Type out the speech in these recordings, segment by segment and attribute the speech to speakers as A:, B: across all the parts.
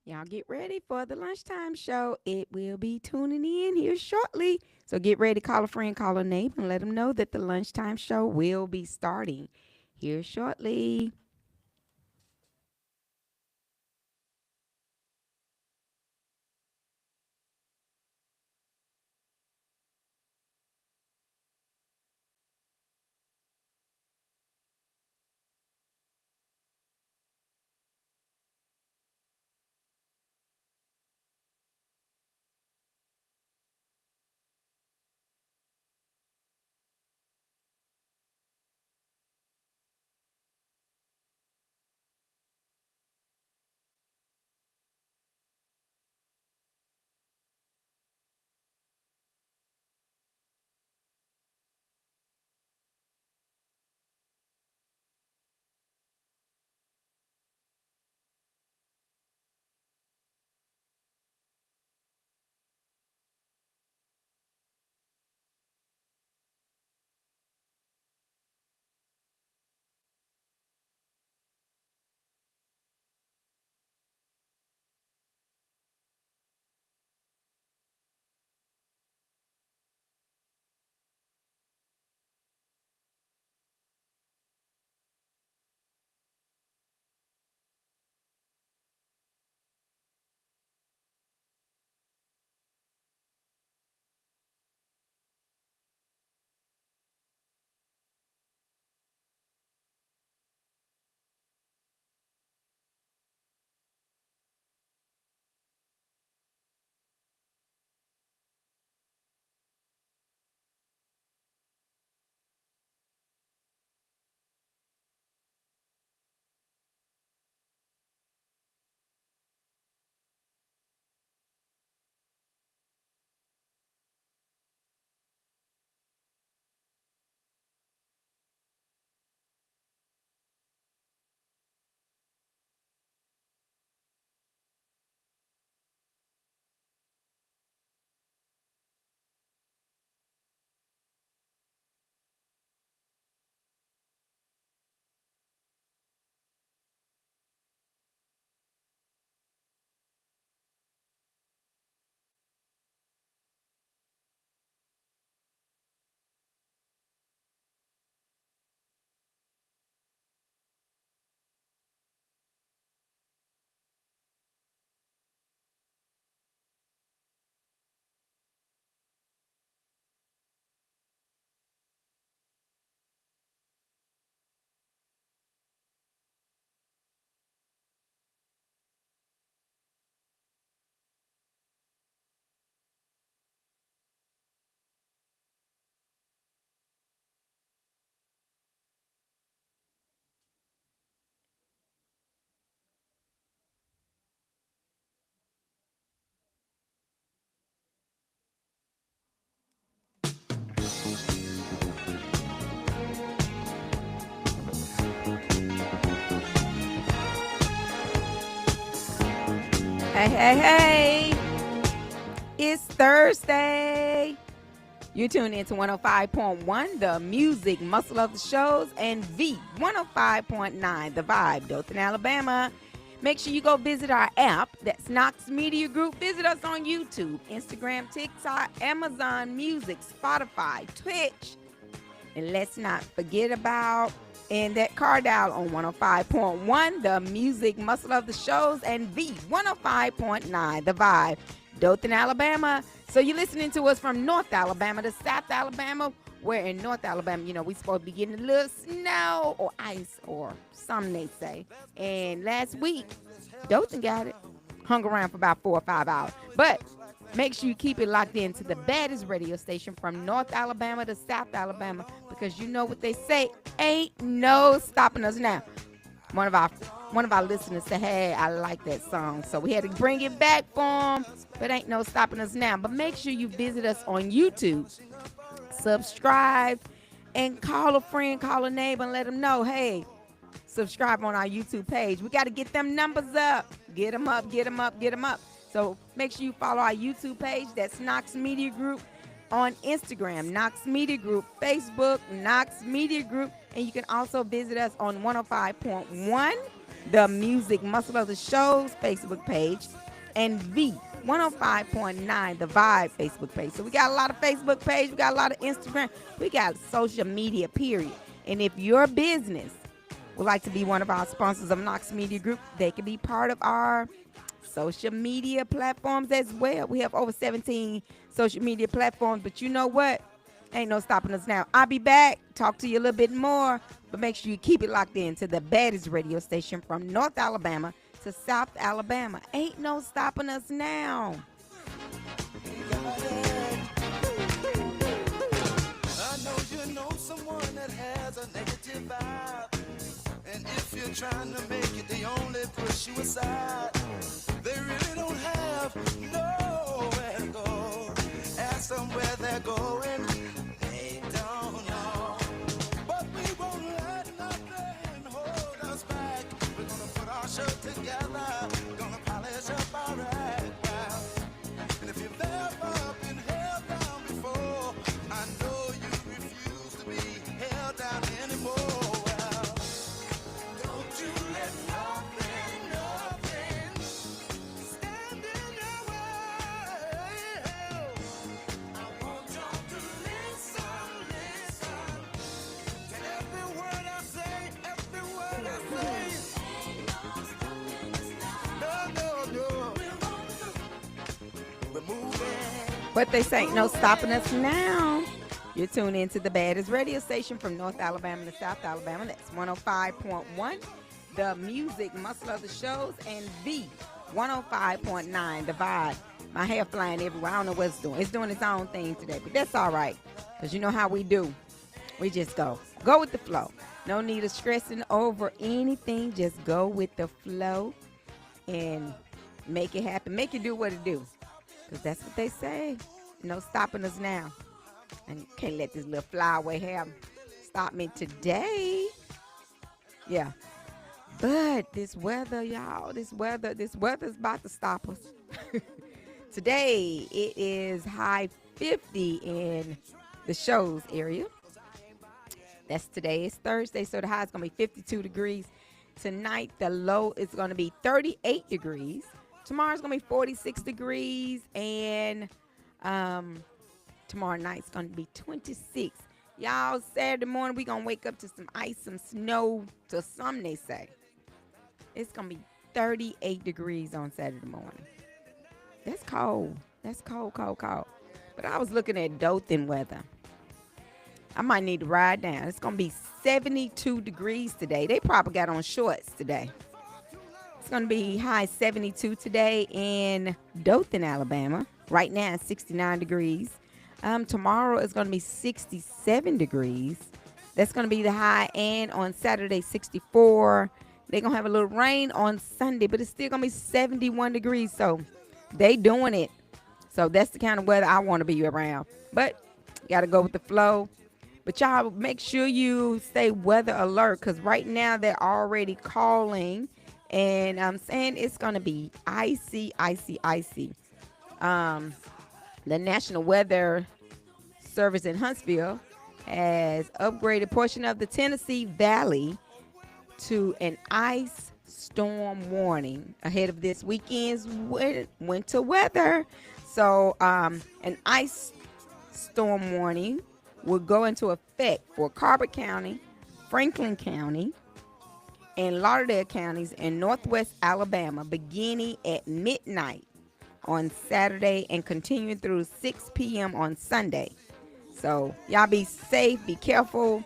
A: Y'all get ready for the lunchtime show. It will be tuning in here shortly. So get ready, call a friend, call a neighbor, and let them know that the lunchtime show will be starting here shortly. Hey, hey, hey. It's Thursday. You tune into 105.1, the music muscle of the shows, and V 105.9, the vibe, Dothan, Alabama. Make sure you go visit our app. That's Knox Media Group. Visit us on YouTube, Instagram, TikTok, Amazon Music, Spotify, Twitch. And let's not forget about and that car dial on 105.1, the music muscle of the shows, and V 105.9, the vibe, Dothan, Alabama. So you're listening to us from North Alabama to South Alabama, where in North Alabama, we supposed to be getting a little snow or ice, or some they say. And last week, Dothan got it. Hung around for about 4 or 5 hours. But make sure you keep it locked in to the baddest radio station from North Alabama to South Alabama, because you know what they say, ain't no stopping us now. One of our listeners said, hey, I like that song. So we had to bring it back for them, but ain't no stopping us now. But make sure you visit us on YouTube, subscribe, and call a friend, call a neighbor, and let them know, hey, subscribe on our YouTube page. We got to get them numbers up. Get them up, get them up, get them up. So make sure you follow our YouTube page. That's Knox Media Group. On Instagram, Knox Media Group. Facebook, Knox Media Group. And you can also visit us on 105.1, the Music Muscle of the Show's Facebook page, and V105.9 The Vibe Facebook page. So we got a lot of Facebook page, we got a lot of Instagram, we got social media, period. And if your business would like to be one of our sponsors of Knox Media Group, they can be part of our social media platforms as well. We have over 17 social media platforms, but you know what? Ain't no stopping us now. I'll be back, talk to you a little bit more, but make sure you keep it locked in to the baddest radio station from North Alabama to South Alabama. Ain't no stopping us now.
B: I know you know someone that has a negative vibe. And if you're trying to make it, they only push you aside. They really don't have nowhere to go. Ask them where they're going, they don't know. But we won't let nothing hold us back. We're gonna put our show together, gonna polish up our act now. And if you've ever been held down before, I know you refuse to be held down anymore. Well, don't you let nothing stand in your way. I want y'all to listen to every word I say, every word I say. No. We're moving.
A: What they say, no stopping us now. You're tuned into the baddest radio station from North Alabama to South Alabama. That's 105.1, the Music Muscle of the Shows, and V105.9, the Vibe. My hair flying everywhere. I don't know what it's doing. It's doing its own thing today, but that's all right, because you know how we do. We just go with the flow. No need of stressing over anything. Just go with the flow and make it happen. Make it do what it do. Because that's what they say. No stopping us now. And you can't let this little flyaway hair stop me today. Yeah. But this weather, y'all, this weather's about to stop us. Today, it is high 50 in the shows area. That's today. It's Thursday, so the high is going to be 52 degrees. Tonight, the low is going to be 38 degrees. Tomorrow's going to be 46 degrees. And tomorrow night's going to be 26. Y'all, Saturday morning, we're going to wake up to some ice, some snow, to some, they say. It's going to be 38 degrees on Saturday morning. That's cold. That's cold. But I was looking at Dothan weather. I might need to ride down. It's going to be 72 degrees today. They probably got on shorts today. It's going to be high 72 today in Dothan, Alabama. Right now it's 69 degrees. Tomorrow is going to be 67 degrees. That's going to be the high. And on Saturday, 64. They're going to have a little rain on Sunday, but it's still going to be 71 degrees. So they doing it. So that's the kind of weather I want to be around. But you got to go with the flow. But y'all make sure you stay weather alert, because right now they're already calling and I'm saying it's going to be icy. The National Weather Service in Huntsville has upgraded a portion of the Tennessee Valley to an ice storm warning ahead of this weekend's winter weather. So an ice storm warning will go into effect for Carver County, Franklin County, and Lauderdale counties in northwest Alabama beginning at midnight on Saturday and continuing through 6 p.m. on Sunday. So y'all be safe, be careful,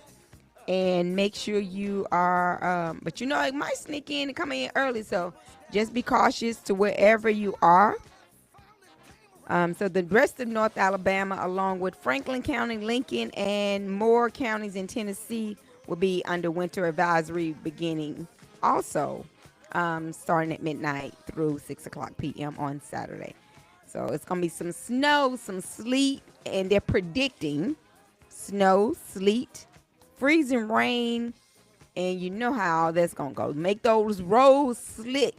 A: and make sure you are, but you know, it might sneak in and come in early, so just be cautious to wherever you are. So the rest of North Alabama, along with Franklin County, Lincoln, and more counties in Tennessee, will be under winter advisory beginning also starting at midnight through 6 o'clock p.m. on Saturday. So it's going to be some snow, some sleet, and they're predicting snow, sleet, freezing rain, and you know how all that's going to go. Make those roads slick,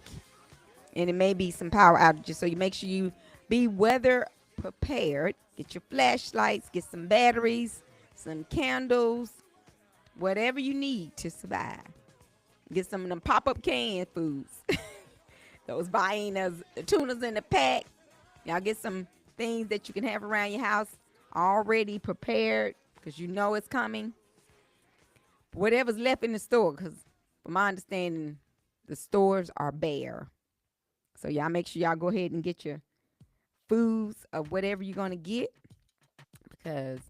A: and it may be some power outages, so you make sure you be weather prepared. Get your flashlights, get some batteries, some candles, whatever you need to survive. Get some of them pop-up canned foods. Those viennas, the tunas in the pack. Y'all get some things that you can have around your house already prepared because you know it's coming. Whatever's left in the store, because from my understanding, the stores are bare. So y'all make sure y'all go ahead and get your foods of whatever you're going to get, because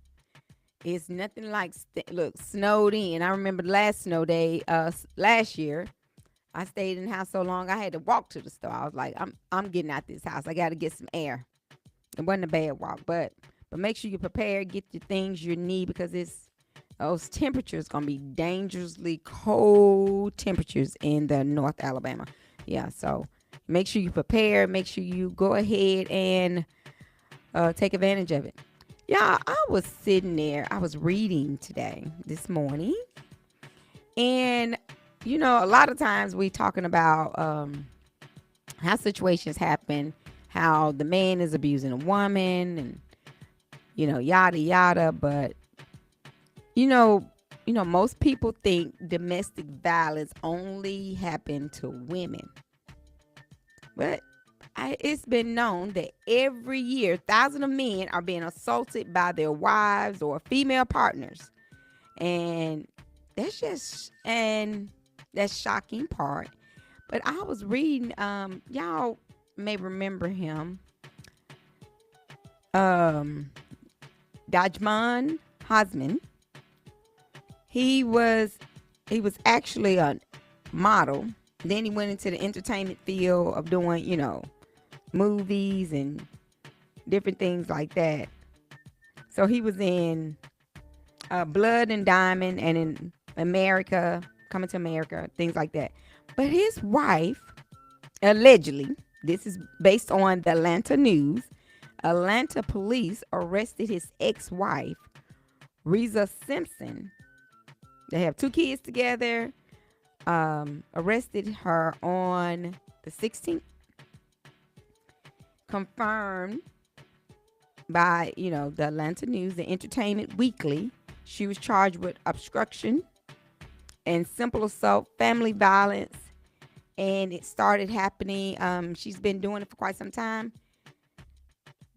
A: it's nothing like, look, snowed in. I remember the last snow day last year. I stayed in the house so long I had to walk to the store. I was like, I'm getting out this house. I got to get some air. It wasn't a bad walk, but make sure you're prepared. Get your things you need, because those temperatures going to be dangerously cold temperatures in the North Alabama. Yeah, so make sure you prepare. Make sure you go ahead and take advantage of it. Yeah, I was sitting there. I was reading this morning. And, you know, a lot of times we talking about how situations happen, how the man is abusing a woman and, you know, yada, yada. But, you know, most people think domestic violence only happen to women. But it's been known that every year, thousands of men are being assaulted by their wives or female partners. And that's shocking part. But I was reading, y'all may remember him, Dajman Hosman. He was actually a model. Then he went into the entertainment field of doing, you know, movies and different things like that. So he was in Blood and Diamond and in America, Coming to America, things like that. But his wife, allegedly, this is based on the Atlanta News, Atlanta police arrested his ex-wife, Reza Simpson. They have 2 kids together. Arrested her on the 16th. Confirmed by, you know, the Atlanta News, the Entertainment Weekly. She was charged with obstruction and simple assault, family violence, and it started happening. She's been doing it for quite some time,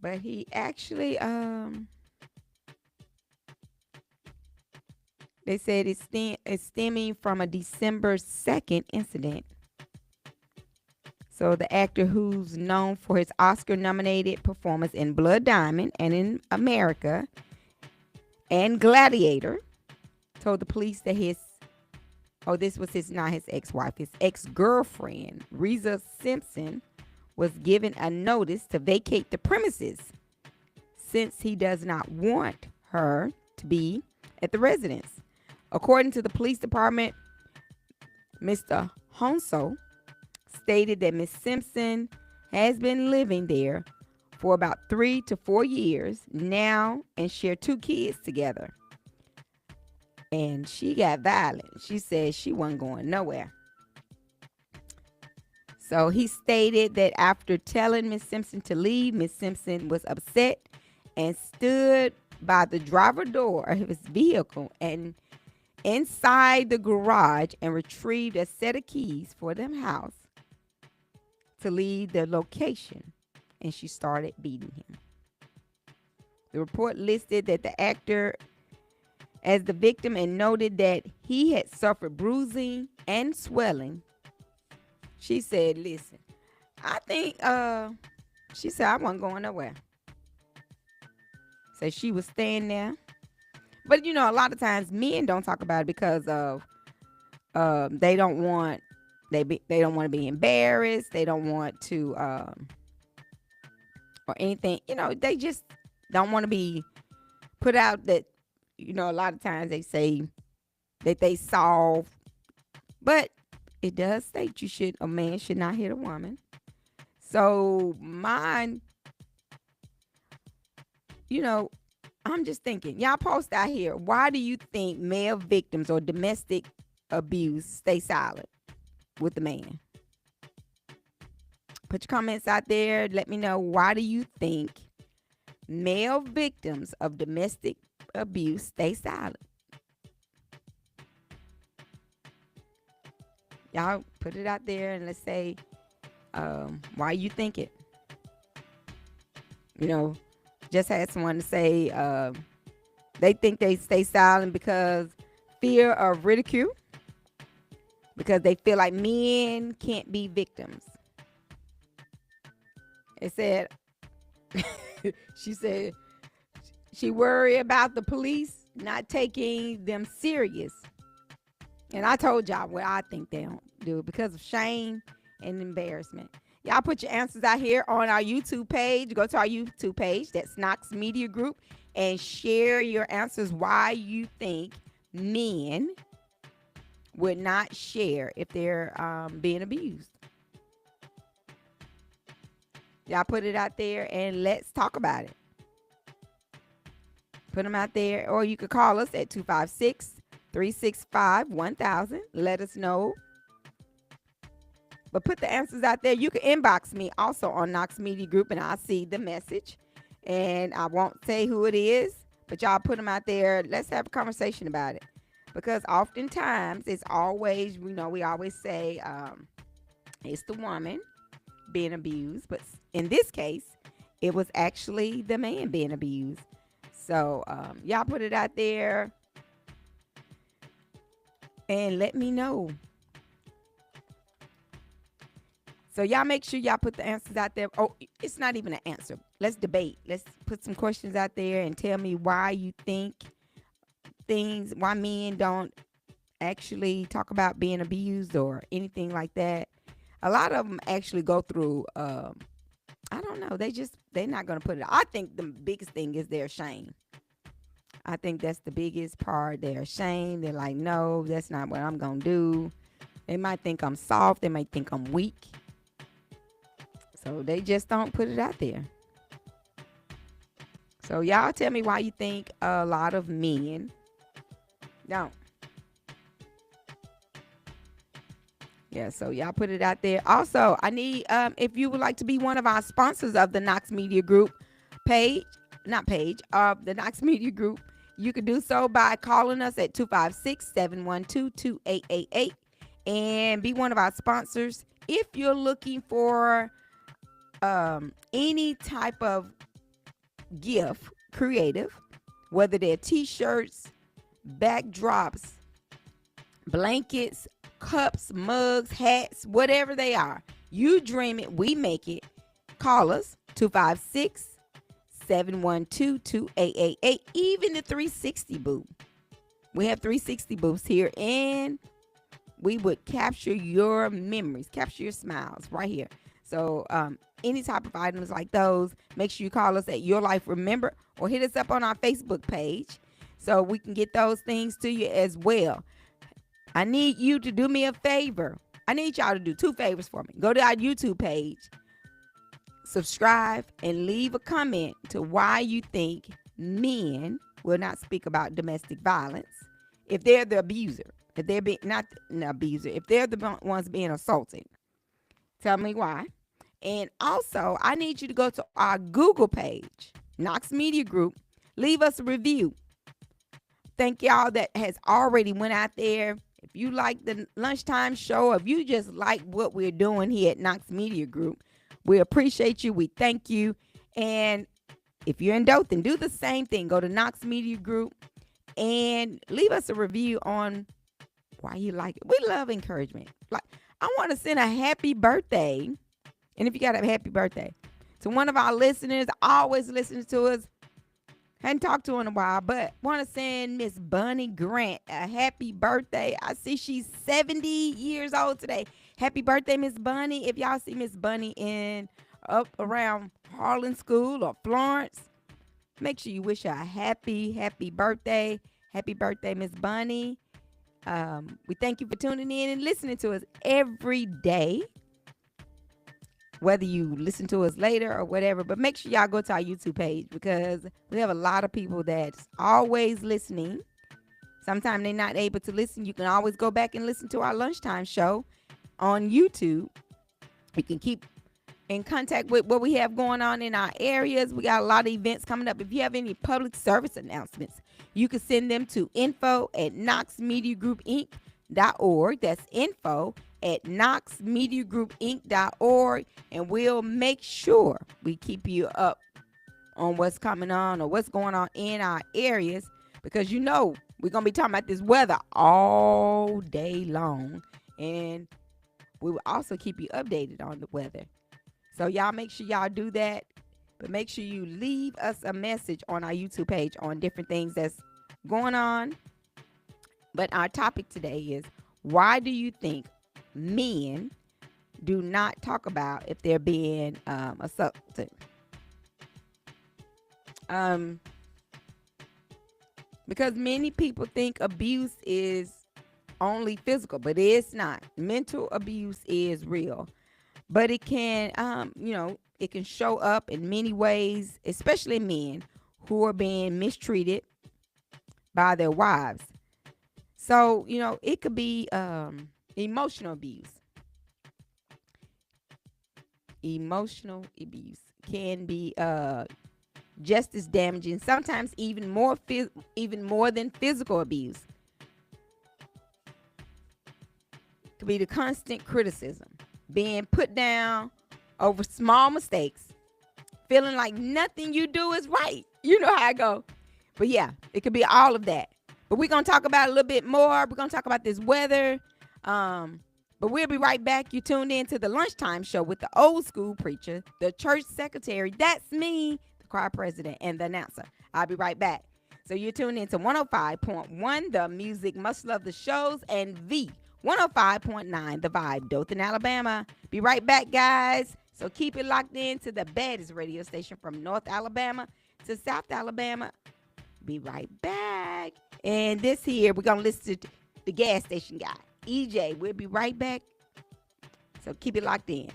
A: but he actually, they said it's stemming from a December 2nd incident. So the actor, who's known for his Oscar-nominated performance in Blood Diamond and in America and Gladiator, told the police that this was not his ex-wife, his ex-girlfriend, Reza Simpson, was given a notice to vacate the premises since he does not want her to be at the residence. According to the police department, Mr. Honso stated that Ms. Simpson has been living there for about 3 to 4 years now and share 2 kids together. And she got violent. She said she wasn't going nowhere. So he stated that after telling Ms. Simpson to leave, Ms. Simpson was upset and stood by the driver door of his vehicle and inside the garage and retrieved a set of keys for them house to leave the location, and she started beating him. The report listed that the actor as the victim and noted that he had suffered bruising and swelling. She said, listen, I think, she said, I wasn't going nowhere. So she was staying there. But, you know, a lot of times men don't talk about it because of they don't want to be embarrassed. They don't want to or anything. You know, they just don't want to be put out that, you know, a lot of times they say that they solve. But it does state a man should not hit a woman. So mine, you know, I'm just thinking, y'all post out here, why do you think male victims or domestic abuse stay silent with the man? Put your comments out there. Let me know, why do you think male victims of domestic abuse stay silent? Y'all put it out there and let's say why you think it. You know, just had someone to say they think they stay silent because fear of ridicule, because they feel like men can't be victims. It said, she said she worried about the police not taking them serious. And I told y'all what I think they don't do because of shame and embarrassment. Y'all put your answers out here on our YouTube page. Go to our YouTube page, that's Knox Media Group, and share your answers why you think men would not share if they're being abused. Y'all put it out there and let's talk about it. Put them out there, or you could call us at 256-365-1000. Let us know. But put the answers out there. You can inbox me also on Knox Media Group, and I'll see the message. And I won't say who it is, but y'all put them out there. Let's have a conversation about it. Because oftentimes, it's always, we always say it's the woman being abused. But in this case, it was actually the man being abused. So y'all put it out there and let me know. So y'all make sure y'all put the answers out there. Oh, it's not even an answer. Let's debate. Let's put some questions out there and tell me why you think why men don't actually talk about being abused or anything like that. A lot of them actually go through, I don't know. They're not going to put it. I think the biggest thing is their shame. I think that's the biggest part. They're ashamed. They're like, no, that's not what I'm going to do. They might think I'm soft. They might think I'm weak. So they just don't put it out there. So y'all tell me why you think a lot of men don't. Yeah, so y'all put it out there. Also, I need, if you would like to be one of our sponsors of the Knox Media Group of the Knox Media Group, you can do so by calling us at 256-712-2888 and be one of our sponsors. If you're looking for any type of gift, creative, whether they're t-shirts, backdrops, blankets, cups, mugs, hats, whatever they are, you dream it, we make it. Call us 256-712-2888. Even the 360 booth. We have 360 booths here, and we would capture your memories, capture your smiles right here. So any type of items like those, make sure you call us at Your Life Remember, or hit us up on our Facebook page so we can get those things to you as well. I need you to do me a favor. I need y'all to do two favors for me. Go to our YouTube page, subscribe, and leave a comment to why you think men will not speak about domestic violence if they're the abuser. If they're not an abuser, if they're the ones being assaulted. Tell me why. And also, I need you to go to our Google page, Knox Media Group. Leave us a review. Thank y'all that has already went out there. If you like the lunchtime show, if you just like what we're doing here at Knox Media Group, we appreciate you. We thank you. And if you're in Dothan, do the same thing. Go to Knox Media Group and leave us a review on why you like it. We love encouragement. Like, I want to send a happy birthday. And if you got a happy birthday to one of our listeners, always listens to us. Hadn't talked to her in a while, but want to send Miss Bunny Grant a happy birthday. I see she's 70 years old today. Happy birthday, Miss Bunny. If y'all see Miss Bunny up around Harlan School or Florence, make sure you wish her a happy birthday. Happy birthday, Miss Bunny. We thank you for tuning in and listening to us every day, whether you listen to us later or whatever. But make sure y'all go to our YouTube page, because we have a lot of people that's always listening. Sometimes they're not able to listen. You can always go back and listen to our lunchtime show on YouTube. You can keep in contact with what we have going on in our areas. We got a lot of events coming up. If you have any public service announcements, you can send them to info@knoxmediagroupinc.org. That's info at knoxmediagroupinc.org, and we'll make sure we keep you up on what's coming on or what's going on in our areas, because we're going to be talking about this weather all day long, and we will also keep you updated on the weather. So y'all make sure y'all do that, but make sure you leave us a message on our YouTube page on different things that's going on. But our topic today is, why do you think men do not talk about if they're being assaulted? Because many people think abuse is only physical, but it's not. Mental abuse is real, but it can, it can show up in many ways, especially men who are being mistreated by their wives. So, it could be emotional abuse. Emotional abuse can be just as damaging, sometimes even more than physical abuse. It could be the constant criticism, being put down over small mistakes, feeling like nothing you do is right. You know how I go. But yeah, it could be all of that. But we're going to talk about it a little bit more. We're going to talk about this weather. But we'll be right back. You tuned in to the Lunchtime Show with the old school preacher, the church secretary. That's me, the choir president, and the announcer. I'll be right back. So you're tuned in to 105.1, the music must love the shows, and the 105.9, the vibe, Dothan, Alabama. Be right back, guys. So keep it locked in to the baddest radio station from North Alabama to South Alabama. Be right back. And this here, we're going to listen to the gas station guy, EJ. We'll be right back. So keep it locked in.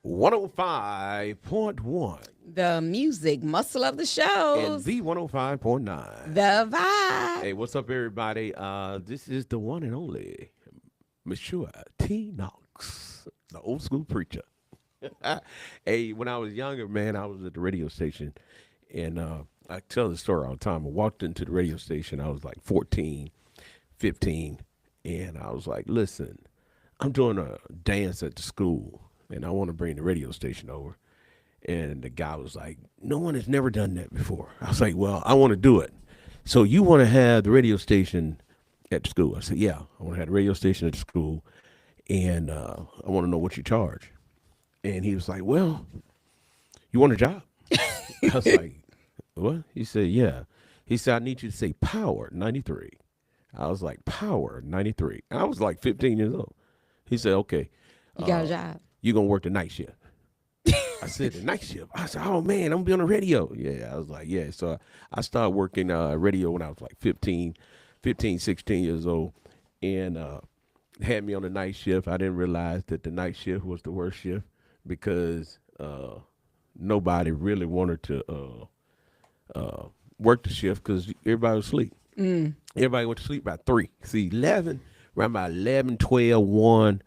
A: The music muscle of the shows.
C: And the 105.9.
A: The vibe.
C: Hey, what's up, everybody? This is the one and only Monsieur T. Knox, the old school preacher. Hey, when I was younger, man, I was at the radio station, and I tell the story all the time. I walked into the radio station. I was like 14, 15, and I was like, listen, I'm doing a dance at the school, and I want to bring the radio station over. And the guy was like, no one has never done that before. I was like, well, I want to do it. So you want to have the radio station at the school? I said, yeah, I want to have the radio station at the school, and I want to know what you charge. And he was like, well, you want a job? I was like, what? He said, yeah. He said, I need you to say Power 93. I was like, Power 93. I was like 15 years old. He said, okay.
A: You got a job.
C: You're going to work the night shift. I said, the night shift? I said, oh, man, I'm going to be on the radio. Yeah, I was like, yeah. So I started working radio when I was like 15, 16 years old, and had me on the night shift. I didn't realize that the night shift was the worst shift because nobody really wanted to work the shift because everybody was asleep. Everybody went to sleep by 3. See, 11, around about 11, 12, 1,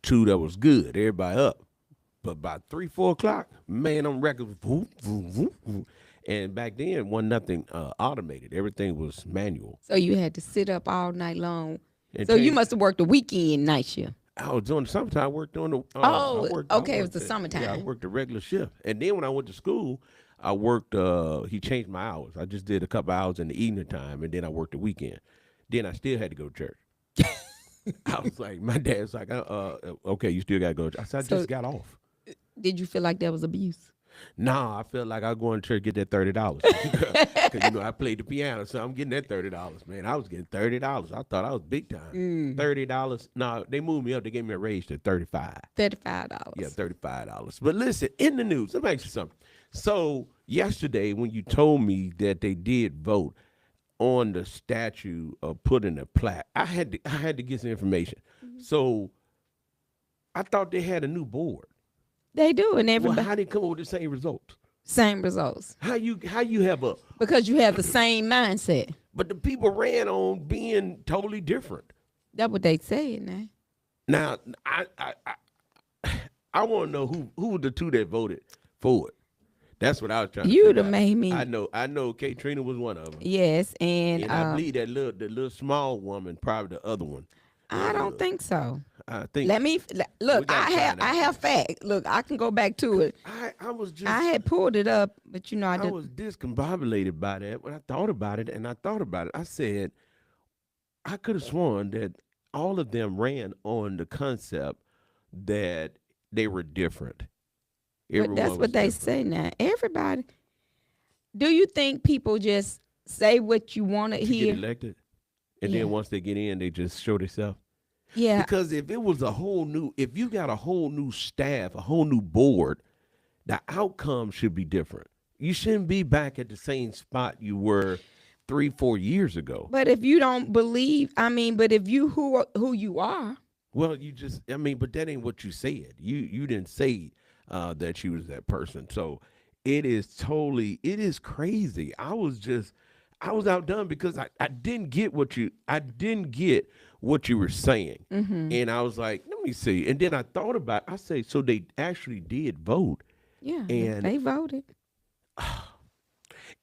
C: 2, that was good. Everybody up. But by 3, 4 o'clock, man, on records, whoop, whoop, whoop, whoop. And back then, wasn't nothing automated. Everything was manual.
A: So you had to sit up all night long.
C: And
A: So you must have worked a weekend night shift.
C: I was doing the summertime. I worked on the.
A: Okay, it was the summertime.
C: Yeah, I worked a regular shift. And then when I went to school, I worked. He changed my hours. I just did a couple hours in the evening time, and then I worked the weekend. Then I still had to go to church. I was like, my dad's like, okay, you still got to go to church. I said, I just got off.
A: Did you feel like that was abuse?
C: Nah, I felt like I was going to church to get that $30. Because, I played the piano, so I'm getting that $30, man. I was getting $30. I thought I was big time. $30. No, they moved me up. They gave me a raise to $35.
A: $35.
C: Yeah, $35. But listen, in the news, let me ask you something. So yesterday when you told me that they did vote on the statue of putting a plaque, I had to get some information. So I thought they had a new board.
A: They do, and everybody.
C: Well, how they come up with the same results?
A: Same results.
C: How you have a?
A: Because you have the same mindset.
C: But the people ran on being totally different.
A: That's what they said now.
C: Now, I want to know who were the two that voted for it. That's what I was trying to
A: You'd
C: figure
A: have
C: out.
A: made me.
C: I know Katrina was one of them.
A: Yes, and
C: I believe the little small woman, probably the other one.
A: I don't think so.
C: I think.
A: Let me look.
C: gotta find out.
A: I have fact. Look, I can go back to it.
C: I was just.
A: I had pulled it up, but I
C: I
A: didn't.
C: was discombobulated by that when I thought about it, and I said, I could have sworn that all of them ran on the concept that they were different.
A: But that's
C: was
A: what they
C: different.
A: say now. Everybody. Do you think people just say what you want to
C: To
A: hear?
C: get elected, and
A: Yeah.
C: then once they get in, they just show themselves.
A: Yeah.
C: Because if it was if you got a whole new staff, a whole new board, the outcome should be different. You shouldn't be back at the same spot you were 3-4 years ago.
A: But if you don't believe, but if you who you are,
C: Well, but that ain't what you said. You didn't say that you was that person. So it is crazy. I was outdone because I didn't get what you were saying. And I was like, let me see. And then I thought about it. I say, so they actually did vote.
A: yeah,
C: And-
A: they voted.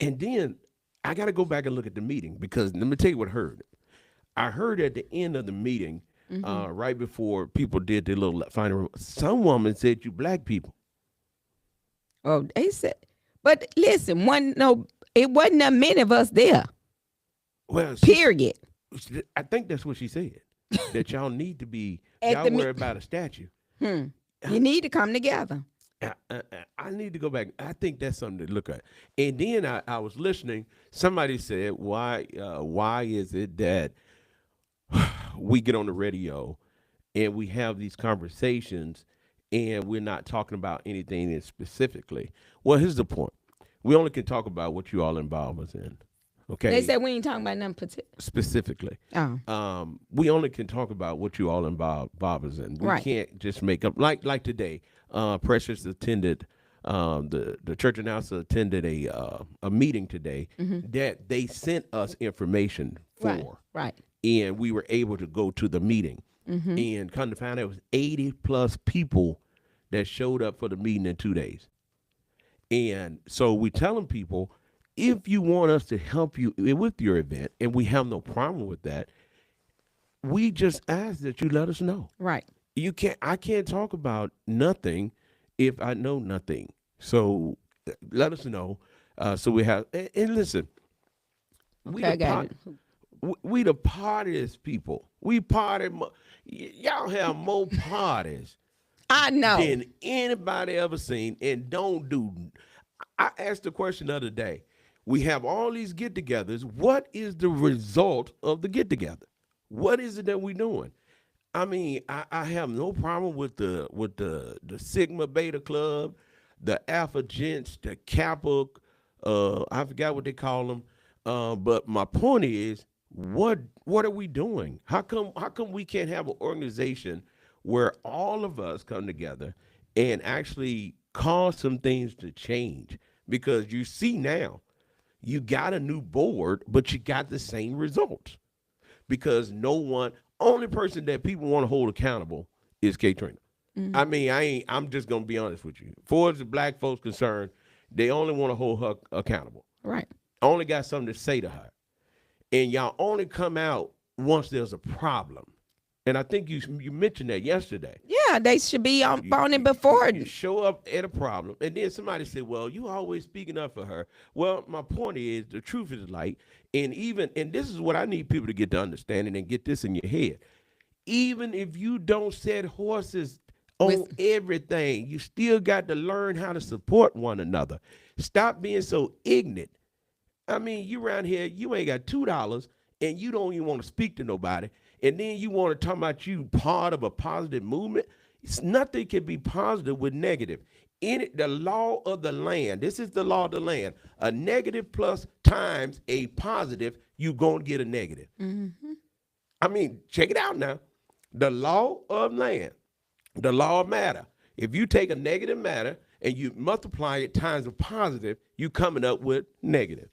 C: And then I got to go back and look at the meeting because let me tell you what I heard. I heard at the end of the meeting, right before people did their little final, some woman said, you black people.
A: Oh, they said, but listen, it wasn't that many of us there.
C: Well,
A: Period.
C: I think that's what she said. That y'all need to be,
A: At
C: y'all
A: the me-
C: worry about a statue.
A: You need to come together.
C: I need to go back. I think that's something to look at. And then I was listening. Somebody said, why is it that we get on the radio and we have these conversations and we're not talking about anything specifically? Well, here's the point. We only can talk about what you all involve us in. Okay.
A: They said we ain't talking about nothing particular.
C: Specifically.
A: Oh,
C: We only can talk about what you all involve us in. We
A: Right.
C: can't just make up like today. Precious attended the church announcer attended a meeting today that they sent us information for.
A: right.
C: And we were able to go to the meeting. And come to find out, it was 80 plus people that showed up for the meeting in 2 days. And so we telling people, if you want us to help you with your event, and we have no problem with that, we just ask that you let us know.
A: Right.
C: I can't talk about nothing if I know nothing. So let us know. So we have, and listen,
A: Okay, I got it.
C: we the parties people. We party. Y'all have more parties
A: I know.
C: than anybody ever seen, and don't do. I asked the question the other day. We have all these get-togethers. What is the result of the get-together? What is it that we're doing? I mean, I have no problem with the Sigma Beta Club, the Alpha Gents, the Kappa. I forgot what they call them. But my point is, what are we doing? How come we can't have an organization where all of us come together and actually cause some things to change? Because you see now, you got a new board, but you got the same results. Because only person that people want to hold accountable is Katrina. I mean, I'm just gonna be honest with you. For as the black folks concerned, they only want to hold her accountable.
A: Right.
C: Only got something to say to her. And y'all only come out once there's a problem. And I think you mentioned that yesterday.
A: Yeah, they should be on it before.
C: You show up at a problem, and then somebody said, well, you always speaking up for her. Well, my point is, the truth is light, and this is what I need people to get to understanding and get this in your head. Even if you don't set horses on everything, you still got to learn how to support one another. Stop being so ignorant. I mean, you around here, you ain't got $2, and you don't even want to speak to nobody. And then you want to talk about you part of a positive movement. Nothing can be positive with negative. The law of the land, this is the law of the land. A negative plus times a positive, you're going to get a negative. I mean, check it out now. The law of land, the law of matter. If you take a negative matter and you multiply it times a positive, you're coming up with negative.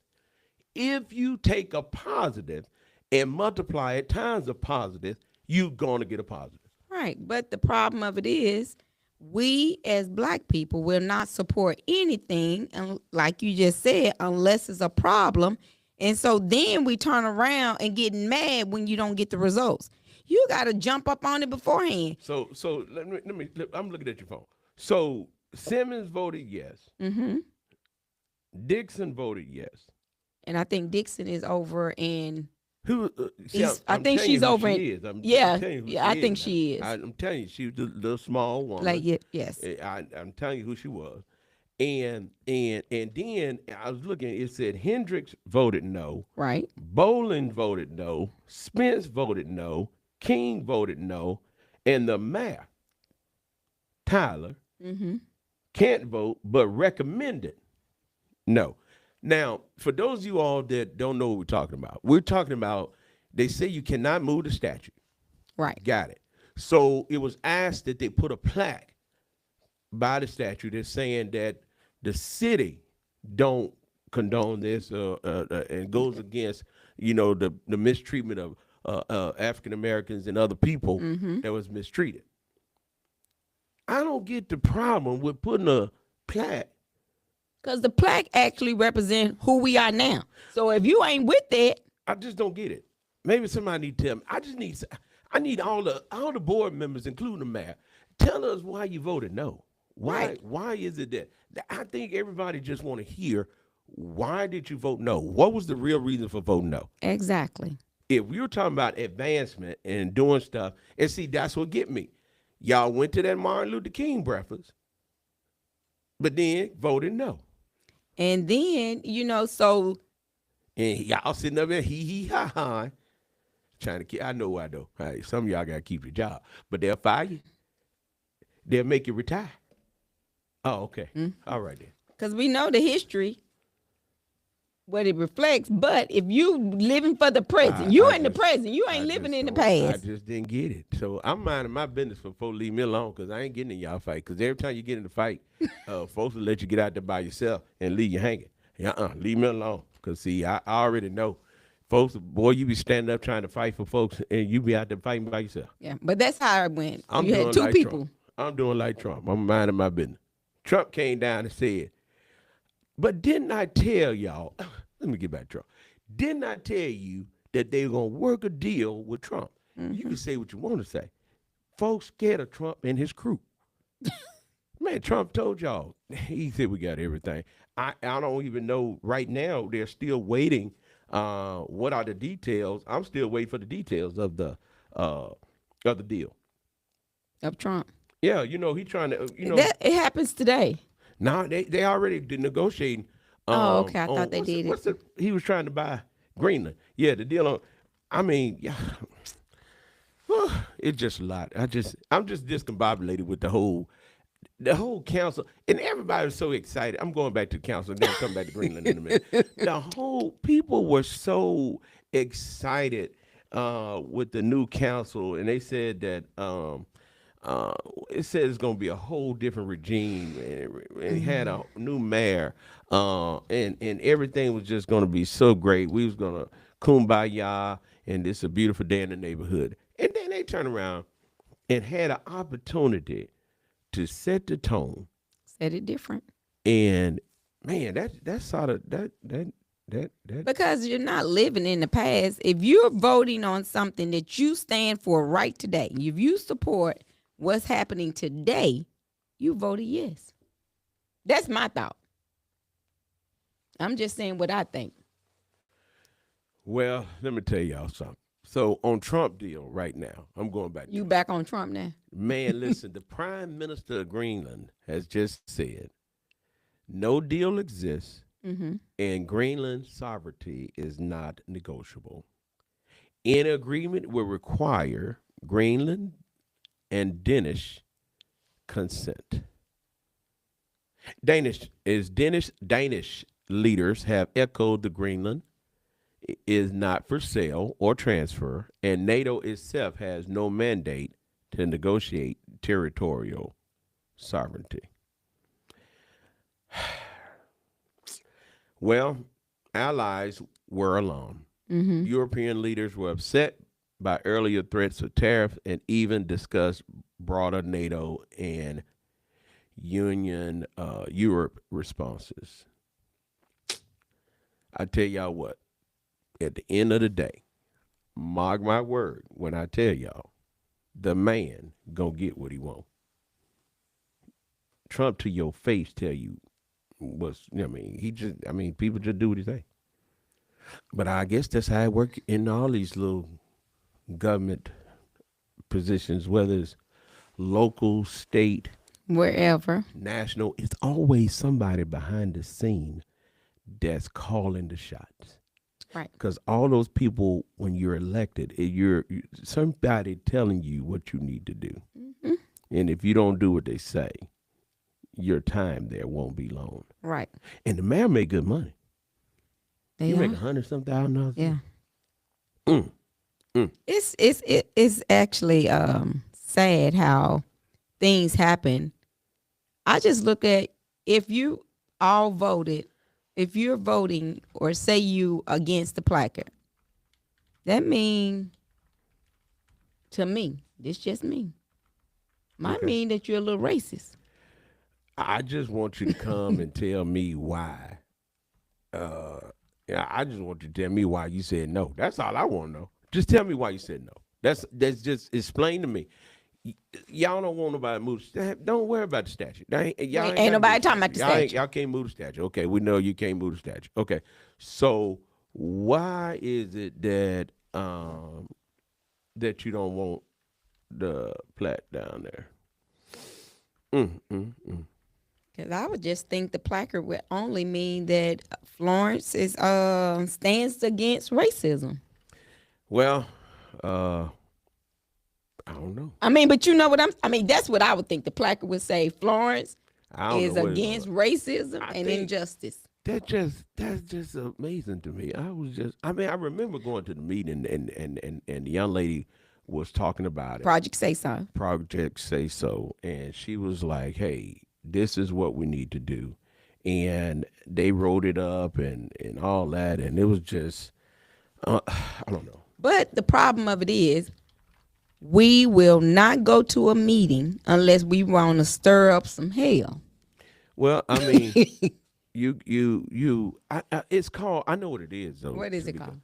C: If you take a positive and multiply it times a positive, you're going to get a positive.
A: Right. But the problem of it is, we as black people will not support anything, and like you just said, unless it's a problem. And so then we turn around and get mad when you don't get the results. You got to jump up on it beforehand.
C: So let me. I'm looking at your phone. So Simmons voted yes. Dixon voted yes.
A: And I think Dixon is over in.
C: Who?
A: I think she's over in. I think she is.
C: I'm telling you, she was the small woman.
A: Like yes.
C: I'm telling you who she was. And then I was looking. It said Hendricks voted no.
A: Right.
C: Bolin voted no. Spence voted no. King voted no, and the mayor, Tyler, can't vote but recommended no. Now, for those of you all that don't know what we're talking about, they say you cannot move the statue.
A: Right.
C: Got it. So it was asked that they put a plaque by the statue that's saying that the city don't condone this and goes against, the mistreatment of African Americans and other people that was mistreated. I don't get the problem with putting a plaque.
A: Because the plaque actually represents who we are now. So if you ain't with it,
C: I just don't get it. Maybe somebody need to tell me. I need all the board members, including the mayor, tell us why you voted no. Why is it that I think everybody just want to hear, why did you vote no? What was the real reason for voting no?
A: Exactly.
C: If we were talking about advancement and doing stuff, and see, that's what get me. Y'all went to that Martin Luther King breakfast, but then voted no.
A: And then, so.
C: And y'all sitting up there, hee ha ha, trying to keep, I know. Hey, some of y'all got to keep your job, but they'll fire you. They'll make you retire. Oh, okay. All right then.
A: Because we know the history, what it reflects. But if you living for the present, the present. You ain't living in the past.
C: I just didn't get it. So I'm minding my business for folks leave me alone, because I ain't getting in y'all fight. Because every time you get in the fight, folks will let you get out there by yourself and leave you hanging. Leave me alone. Because see, I already know Folks, boy, you be standing up trying to fight for folks, and you be out there fighting by yourself.
A: Yeah, but that's how it went.
C: I'm
A: You
C: doing
A: had two
C: like
A: people.
C: Trump. I'm doing like Trump. I'm minding my business. Trump came down and said, but didn't I tell y'all, let me get back to Trump. Didn't I tell you that they were going to work a deal with Trump? You can say what you want to say. Folks scared of Trump and his crew. Man, Trump told y'all. He said we got everything. I don't even know right now. They're still waiting. What are the details? I'm still waiting for the details of the deal.
A: Of Trump.
C: Yeah, he trying to,
A: It happens today.
C: No, they already negotiating.
A: Oh, okay. I thought they did it.
C: He was trying to buy Greenland. Yeah, the deal on. I mean, yeah, it's just a lot. I'm just discombobulated with the whole council, and everybody was so excited. I'm going back to the council, then come back to Greenland in a minute. The whole people were so excited with the new council, and they said that it said it's going to be a whole different regime, and it had a new mayor, and everything was just going to be so great. We was going to kumbaya, and it's a beautiful day in the neighborhood. And then they turned around and had an opportunity to set the tone.
A: Said it different.
C: And man, that's sort of that.
A: Because you're not living in the past. If you're voting on something that you stand for right today, if you support what's happening today, you voted yes. That's my thought. I'm just saying what I think.
C: Well, let me tell y'all something. So on Trump deal right now, I'm going back.
A: You back on Trump now?
C: Man, listen, the Prime Minister of Greenland has just said no deal exists, and Greenland's sovereignty is not negotiable. Any agreement will require Greenland and Danish consent. Danish leaders have echoed the Greenland is not for sale or transfer, and NATO itself has no mandate to negotiate territorial sovereignty. Well, allies were alarmed. European leaders were upset by earlier threats of tariff and even discussed broader NATO and Union Europe responses. I tell y'all what, at the end of the day, mark my word when I tell y'all, the man gonna get what he want. Trump to your face tell you people just do what he say. But I guess that's how it works in all these little government positions, whether it's local, state,
A: wherever,
C: national. It's always somebody behind the scene that's calling the shots.
A: right?
C: Because all those people, when you're elected, you're somebody telling you what you need to do. And if you don't do what they say, your time there won't be long.
A: Right.
C: And the mayor make good money.
A: They
C: Make
A: are.
C: $100,000.
A: Yeah. It's actually sad how things happen. I just look at, if you all voted, if you're voting or say you against the placard, that mean, to me, this just me, might mean that you're a little racist.
C: I just want you to come and tell me why. I just want you to tell me why you said no. That's all I want to know. Just tell me why you said no. That's just explain to me. Y'all don't want nobody to move. Don't worry about the statute.
A: Ain't nobody talking about the statute.
C: Y'all can't move the statute. Okay, we know you can't move the statute. Okay, so why is it that that you don't want the plaque down there?
A: Because I would just think the placard would only mean that Florence is stands against racism.
C: Well, I don't know.
A: I mean, but you know what that's what I would think. The placard would say Florence is
C: know what
A: against racism and
C: think
A: injustice.
C: that's just amazing to me. I remember going to the meeting and the young lady was talking about it.
A: Project Say So.
C: Project Say So. And she was like, hey, this is what we need to do. And they wrote it up and all that. And it was just, I don't know.
A: But the problem of it is, we will not go to a meeting unless we want to stir up some hell.
C: Well, I mean, it's called. I know what it is though.
A: What is it called?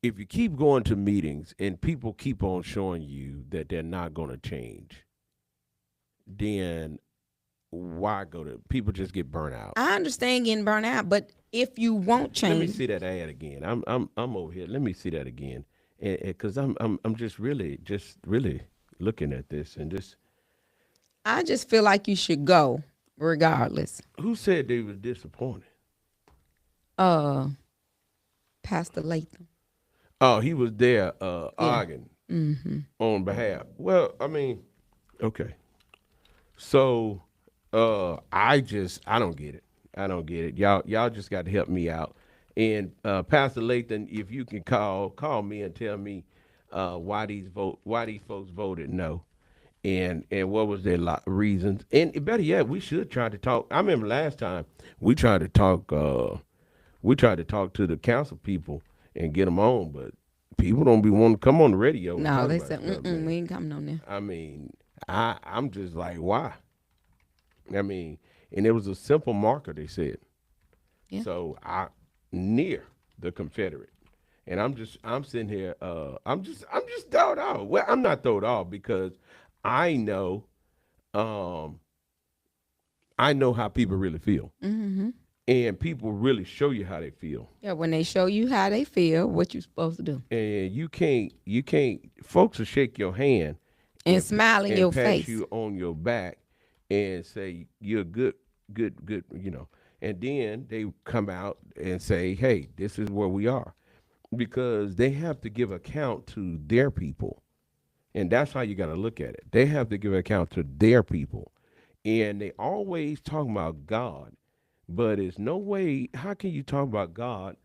C: If you keep going to meetings and people keep on showing you that they're not going to change, then why go to? People just get burnt out.
A: I understand getting burnt out, but if you won't
C: Let me
A: change,
C: see that ad again. I'm over here. Let me see that again, because I'm just really looking at this and just.
A: I just feel like you should go regardless.
C: Who said they was disappointed?
A: Pastor Latham.
C: Oh, he was there arguing on behalf. Well, I mean, okay. So I don't get it. I don't get it. Y'all just got to help me out. And Pastor Latham, if you can call me and tell me why these folks voted no. And what was their reasons? And better yet, we should try to talk. I remember last time we tried to talk. We tried to talk to the council people and get them on, but people don't be wanting to come on the radio.
A: No, they said, we ain't coming on there.
C: I mean, I'm just like, why? I mean, and it was a simple marker. They said,
A: Yeah.
C: so near the Confederate. And I'm sitting here. I'm just throwed off. Well, I'm not throwed off because I know how people really feel.
A: Mm-hmm.
C: And people really show you how they feel.
A: Yeah, when they show you how they feel, what you supposed to do.
C: And you can't, folks will shake your hand.
A: And smile in your
C: pat
A: face.
C: you on your back and say, you're good, you know. And then they come out and say, hey, this is where we are. Because they have to give account to their people. And that's how you got to look at it. They have to give account to their people. And they always talk about God. But there's no way, how can you talk about God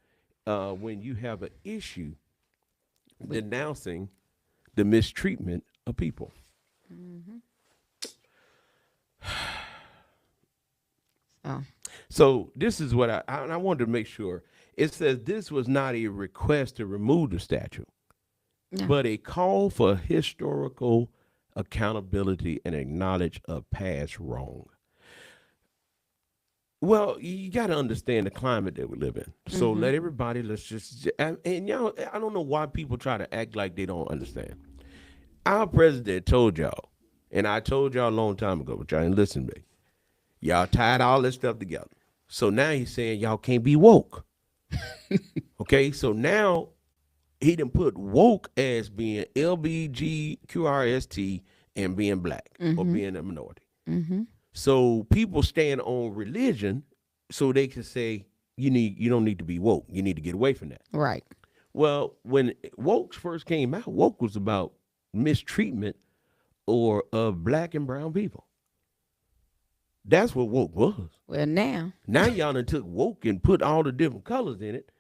C: when you have an issue denouncing the mistreatment of people?
A: Mm-hmm.
C: So this is what I wanted to make sure. It says this was not a request to remove the statue, but a call for historical accountability and acknowledge of past wrong. Well, you got to understand the climate that we live in. So let everybody, and y'all, I don't know why people try to act like they don't understand. Our president told y'all, and I told y'all a long time ago, but y'all didn't listen to me. Y'all tied all this stuff together. So now he's saying y'all can't be woke. Okay, so now he done put woke as being LBGQRST and being black or being a minority.
A: Mm-hmm.
C: So people stand on religion so they can say you don't need to be woke. You need to get away from that.
A: Right.
C: Well, when woke first came out, woke was about mistreatment of black and brown people. That's what woke was.
A: Well, now
C: y'all done took woke and put all the different colors in it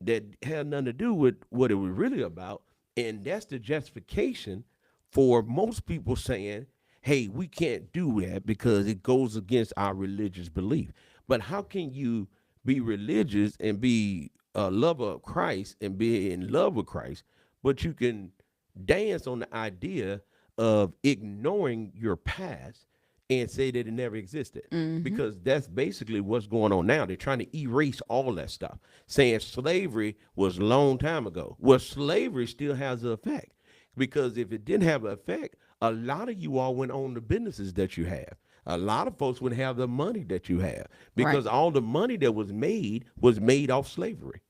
C: that had nothing to do with what it was really about. And that's the justification for most people saying, hey, we can't do that because it goes against our religious belief. But how can you be religious and be a lover of Christ and be in love with Christ, but you can dance on the idea of ignoring your past and say that it never existed? Because that's basically what's going on now. They're trying to erase all that stuff, saying slavery was a long time ago. Well, slavery still has an effect, because if it didn't have an effect, a lot of you all went on the businesses that you have. A lot of folks wouldn't have the money that you have, because all the money that was made off slavery.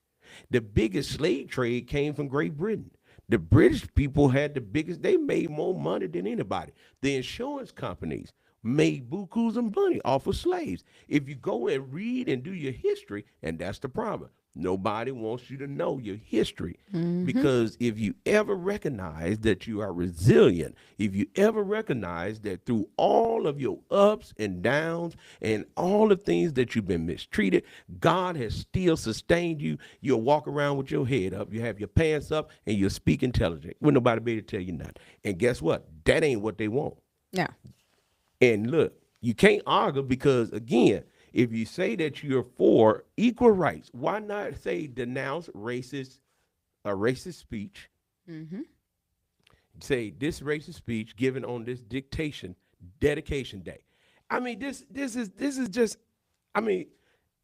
C: The biggest slave trade came from Great Britain. The British people had the biggest, they made more money than anybody. The insurance companies made bukus of money off of slaves. If you go and read and do your history, and that's the problem, nobody wants you to know your history. Because if you ever recognize that you are resilient, if you ever recognize that through all of your ups and downs and all the things that you've been mistreated, God has still sustained you. You'll walk around with your head up, you have your pants up, and you'll speak intelligent. Will nobody be able to tell you nothing? And guess what? That ain't what they want.
A: No.
C: And look, you can't argue, because, again, if you say that you're for equal rights, why not say denounce racist a racist speech.
A: Mm-hmm.
C: Say this racist speech given on this dedication day. I mean, this is just. I mean,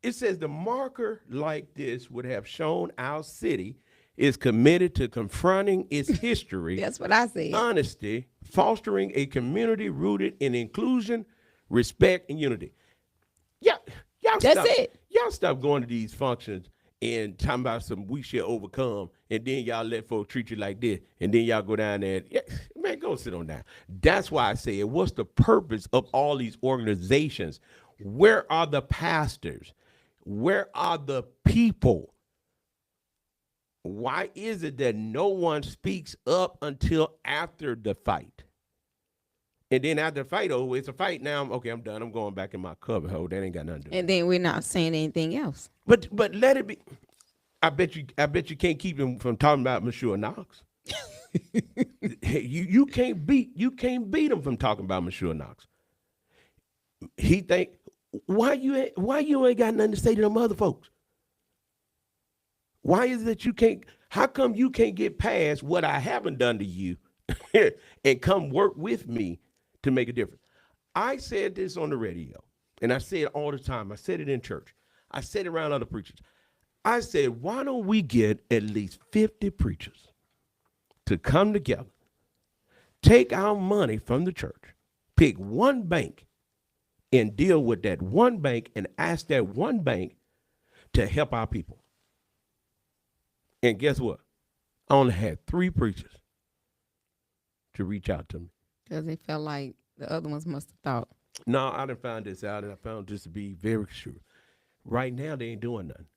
C: it says the marker like this would have shown our city is committed to confronting its history,
A: That's what I said.
C: honesty, fostering a community rooted in inclusion, respect, and unity. Yeah, y'all
A: That's
C: stop,
A: it.
C: Y'all stop going to these functions and talking about some we shall overcome, and then y'all let folks treat you like this, and then y'all go down there and, yeah, man, go sit on down. That's why I say, what's the purpose of all these organizations? Where are the pastors? Where are the people? Why is it that no one speaks up until after the fight? And then after the fight, oh, it's a fight now. Okay, I'm done. I'm going back in my cubby hole. That ain't got nothing to do.
A: And then we're not saying anything else.
C: But let it be. I bet you can't keep him from talking about Monsieur Knox. you can't beat him from talking about Monsieur Knox. He think why you ain't got nothing to say to them other folks? Why is it that you can't? How come you can't get past what I haven't done to you and come work with me to make a difference? I said this on the radio, and I say it all the time. I said it in church. I said it around other preachers. I said, why don't we get at least 50 preachers to come together, take our money from the church, pick one bank, and deal with that one bank and ask that one bank to help our people. And guess what? I only had 3 preachers to reach out to me.
A: Because they felt like the other ones must have thought.
C: No, I done found this out, and I found this to be very true. Right now, they ain't doing nothing.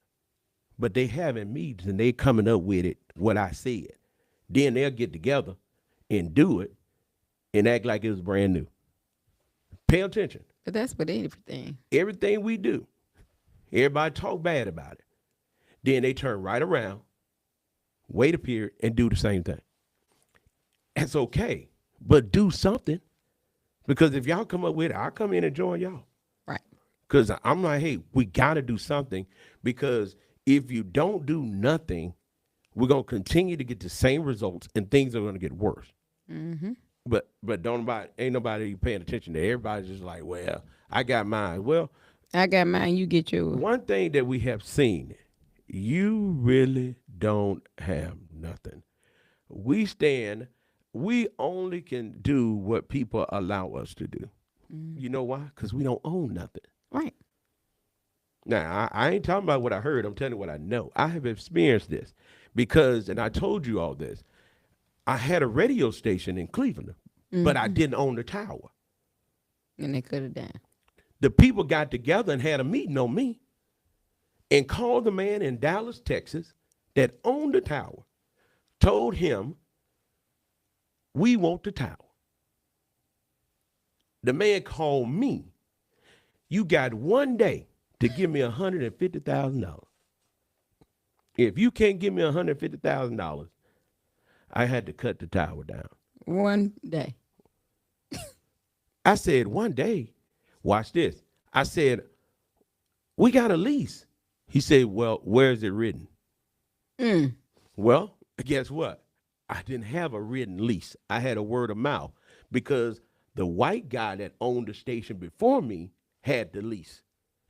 C: But they having meetings, and they coming up with it, what I said. Then they'll get together and do it and act like it was brand new. Pay attention.
A: But that's with everything.
C: Everything we do, everybody talk bad about it. Then they turn right around, wait a period, and do the same thing. That's okay, but do something. Because if y'all come up with it, I'll come in and join y'all.
A: Right.
C: Because I'm like, hey, we got to do something. Because if you don't do nothing, we're going to continue to get the same results and things are going to get worse.
A: Mm-hmm.
C: But ain't nobody paying attention to it. Everybody's just like, well, I got mine. Well,
A: I got mine, you get yours.
C: one thing that we have seen, you really don't have nothing. We only can do what people allow us to do.
A: Mm-hmm.
C: You know why? Because we don't own nothing.
A: Right.
C: Now, I ain't talking about what I heard. I'm telling you what I know. I have experienced this because, and I told you all this, I had a radio station in Cleveland, but I didn't own the tower.
A: And they cut it down.
C: The people got together and had a meeting on me and called the man in Dallas, Texas that owned the tower, told him, we want the tower. The man called me. You got one day to give me $150,000. If you can't give me $150,000, I had to cut the tower down.
A: One day.
C: I said, one day, watch this. I said, we got a lease. He said, well, where is it written? Well, guess what? I didn't have a written lease. I had a word of mouth because the white guy that owned the station before me had the lease,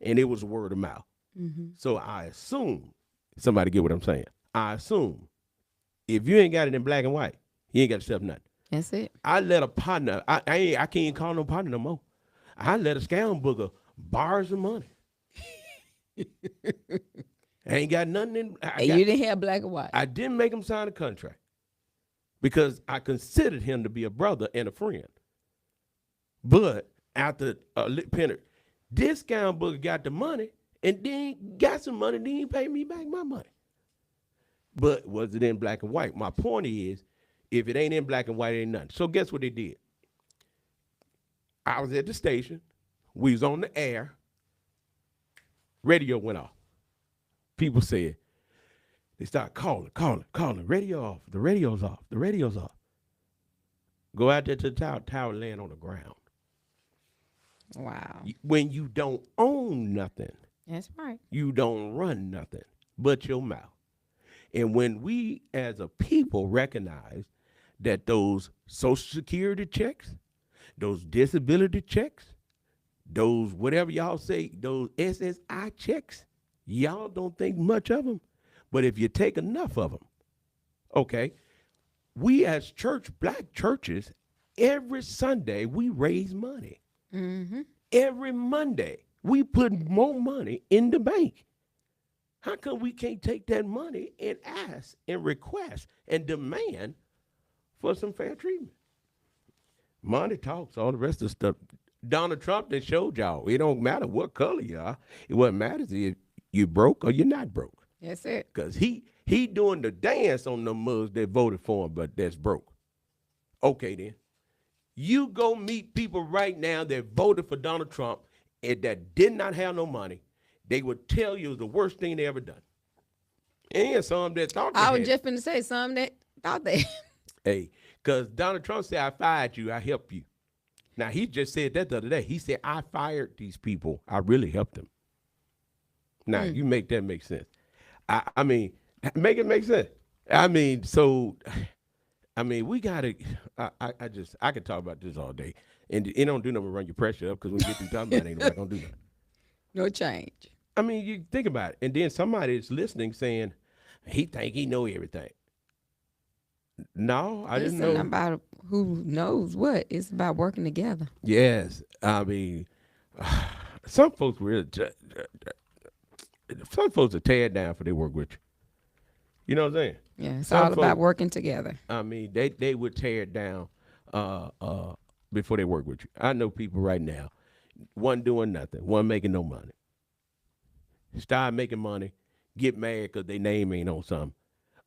C: and it was word of mouth.
A: Mm-hmm.
C: So I assume, somebody get what I'm saying? I assume if you ain't got it in black and white, you ain't got to sell nothing.
A: That's it.
C: I let a partner, I can't even call no partner no more. I let a scam booger borrow some money. I ain't got nothing in.
A: You didn't have black and white.
C: I didn't make him sign a contract because I considered him to be a brother and a friend. But after this scam booger got the money and then got some money, then he paid me back my money. But was it in black and white? My point is, if it ain't in black and white, it ain't nothing. So guess what they did? I was at the station. We was on the air. Radio went off. People said, they start calling. Radio off. The radio's off. The radio's off. Go out there to the tower laying on the ground.
A: Wow.
C: When you don't own nothing,
A: That's right.
C: you don't run nothing but your mouth. And when we as a people recognize that those Social Security checks, those disability checks, those whatever y'all say, those SSI checks, y'all don't think much of them. But if you take enough of them, okay, we as black churches, every Sunday we raise money. Every Monday we put more money in the bank. How come we can't take that money and ask and request and demand for some fair treatment? Money talks, all the rest of the stuff. Donald Trump, they showed y'all. It don't matter what color you are. What matters is you broke or you're not broke.
A: That's it.
C: Because he doing the dance on the mugs that voted for him, but that's broke. Okay, then. You go meet people right now that voted for Donald Trump and that did not have no money. They would tell you it was the worst thing they ever done. And some that thought they
A: I was
C: had
A: just finna say something that thought that.
C: Hey, because Donald Trump said, I fired you, I helped you. Now, he just said that the other day. He said, I fired these people. I really helped them. Now, you make that make sense. I mean, make it make sense. I mean, so, I mean, we got to, I could talk about this all day. And it don't do nothing but run your pressure up because when you get through talking about it, ain't nobody going to do nothing.
A: No change.
C: I mean, you think about it. And then somebody is listening saying, he think he know everything. No, I didn't know.
A: It's not about who knows what. It's about working together.
C: Yes. I mean, some folks really, some folks are teared down for their work with you. You know what I'm saying?
A: Yeah, it's
C: Some
A: all about
C: folk-
A: working together.
C: I mean, they would tear it down before they work with you. I know people right now, one doing nothing, one making no money. Start making money, get mad because their name ain't on something,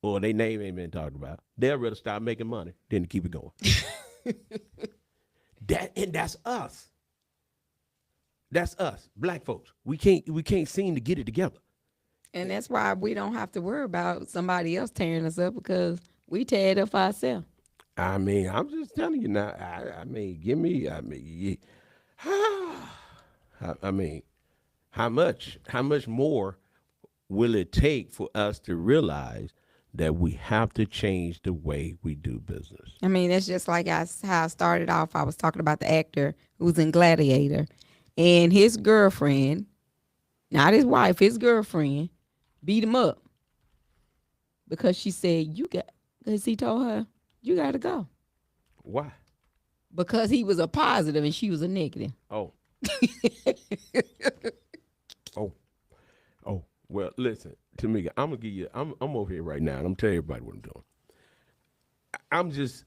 C: or their name ain't been talked about. They'll rather start making money than to keep it going. That's us. That's us, black folks. We can't seem to get it together.
A: And that's why we don't have to worry about somebody else tearing us up because we tear it up ourselves.
C: I mean, I'm just telling you now. I mean, give me. I mean, how much more will it take for us to realize that we have to change the way we do business?
A: I mean, that's just like how I started off. I was talking about the actor who's in Gladiator, and his girlfriend, not his wife, his girlfriend, beat him up because she said, because he told her, you got to go.
C: Why?
A: Because he was a positive and she was a negative.
C: Oh. Oh. Well, listen, Tamika, I'm gonna give you. I'm over here right now, and I'm telling everybody what I'm doing.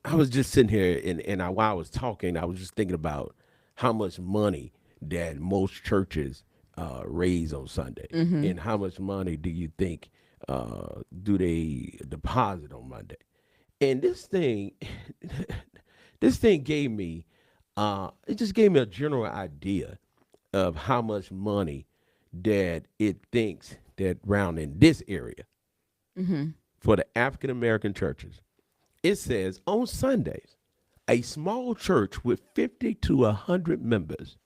C: I was just sitting here, and while I was talking, I was just thinking about how much money that most churches raise on Sunday, and how much money do you think do they deposit on Monday? And this thing gave me, it just gave me a general idea of how much money that it thinks that round in this area for the African American churches. It says on Sundays, a small church with 50 to 100 members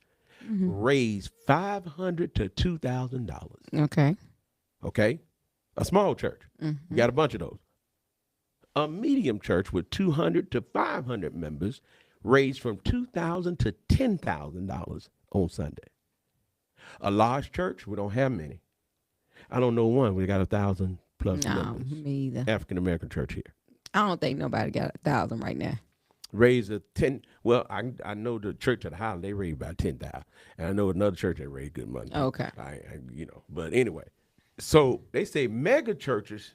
C: raise $500 to $2,000.
A: Okay.
C: Okay, a small church. You got a bunch of those. A medium church with 200 to 500 members raised from $2,000 to $10,000 on Sunday. A large church, we don't have many. I don't know one. We got 1,000 plus members.
A: Me either.
C: African American church here.
A: I don't think nobody got 1,000 right now.
C: Raised a 10. Well, I know the church at the Highland, they raised about 10,000. And I know another church that raised good money.
A: Okay.
C: But anyway, so they say mega churches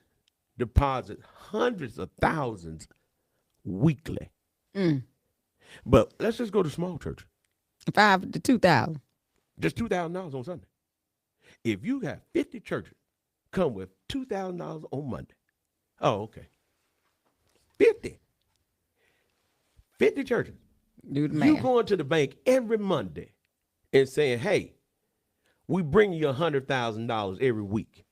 C: deposit hundreds of thousands weekly. But let's just go to small church.
A: 5 to 2,000.
C: Just $2,000 on Sunday. If you have 50 churches come with $2,000 on Monday. Oh, okay. 50 churches.
A: Do the
C: You
A: math.
C: going to the bank every Monday and saying, hey, we bring you $100,000 every week.